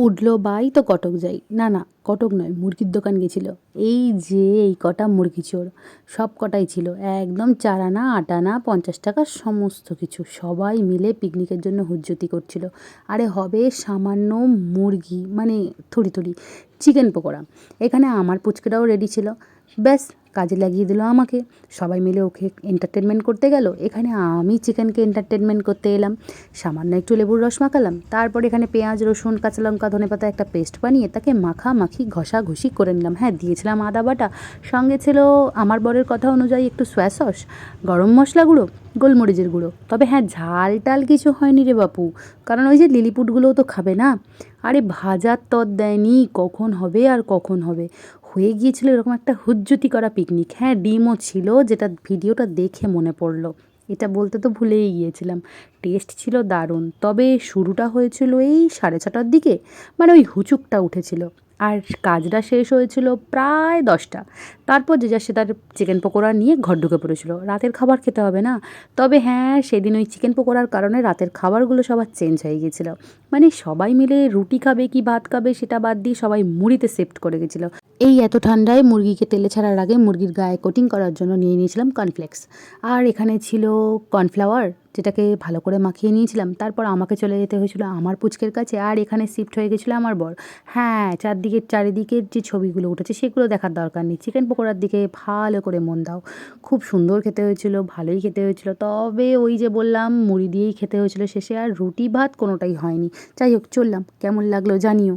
উঠলো বাই তো কটক যাই, না না কটক নয়, মুরগির দোকান গেছিল। এই যে এই কটা মুরগি চোর, সব কটাই ছিল একদম 4 আনা 8 আনা 50 টাকা সমস্ত কিছু, সবাই মিলে পিকনিকের জন্য হুজ্জতি করছিল। আরে হবে সামান্য মুরগি মানে থুড়ি থুড়ি চিকেন পকোড়া। এখানে আমার পুচকেটাও রেডি ছিল, ব্যাস কাজে লাগিয়ে দিল আমাকে। সবাই মিলে ওকে এন্টারটেনমেন্ট করতে গেল, এখানে আমি চিকেনকে এন্টারটেনমেন্ট করতে এলাম। সামান্য একটু লেবুর রস মাখালাম, তারপর এখানে পেঁয়াজ রসুন কাঁচা লঙ্কা ধনেপাতা একটা পেস্ট বানিয়ে তাকে মাখামাখি ঘষাঘষি করে নিলাম। হ্যাঁ, দিয়েছিলাম আদা বাটা, সঙ্গে ছিল আমার বরের কথা অনুযায়ী একটু সয়া সস, গরম মশলা গুঁড়ো, গোলমরিচের গুঁড়ো। তবে হ্যাঁ, ঝাল টাল কিছু হয়নি রে বাপু, কারণ ওই যে লিলিপুটগুলোও তো খাবে না। আরে ভাজার তর দেয়নি, কখন হবে আর কখন হবে, হয়ে গিয়েছিল এরকম একটা হুজ্জতি করা পিকনিক। হ্যাঁ, ডিমও ছিল, যেটা ভিডিওটা দেখে মনে পড়লো, এটা বলতে তো ভুলেই গিয়েছিলাম। টেস্ট ছিল দারুণ, তবে শুরুটা হয়েছিল এই 6:30টার দিকে, মানে ওই হুচুকটা উঠেছিল, আর কাজটা শেষ হয়েছিল প্রায় 10টা। তারপর যে যার সে তার চিকেন পকোড়া নিয়ে ঘর ঢুকে পড়েছিল, রাতের খাবার খেতে হবে না। তবে হ্যাঁ, সেদিন ওই চিকেন পকোড়ার কারণে রাতের খাবারগুলো সবার চেঞ্জ হয়ে গিয়েছিলো। মানে সবাই মিলে রুটি খাবে কি ভাত খাবে সেটা বাদ দিয়ে সবাই মুড়িতে শিফট করে গেছিলো। এই এত ঠান্ডায় মুরগিকে তেলে ছাড়ার আগে মুরগির গায়ে কোটিং করার জন্য নিয়ে নিয়েছিলাম কর্নফ্লেক্স, আর এখানে ছিল কর্নফ্লাওয়ার, যেটাকে ভালো করে মাখিয়ে নিয়েছিলাম। তারপর আমাকে চলে যেতে হয়েছিল আমার পুচকের কাছে, আর এখানে শিফট হয়ে গেছিলো আমার বর। হ্যাঁ, চারিদিকের যে ছবিগুলো উঠেছে সেগুলো দেখার দরকার নেই, চিকেন পকোড়ার দিকে ভালো করে মন দাও। খুব সুন্দর খেতে হয়েছিল, ভালোই খেতে হয়েছিল, তবে ওই যে বললাম মুড়ি দিয়েই খেতে হয়েছিল শেষে, আর রুটি ভাত কোনোটাই হয়নি। যাই হোক, চললাম, কেমন লাগলো জানিও।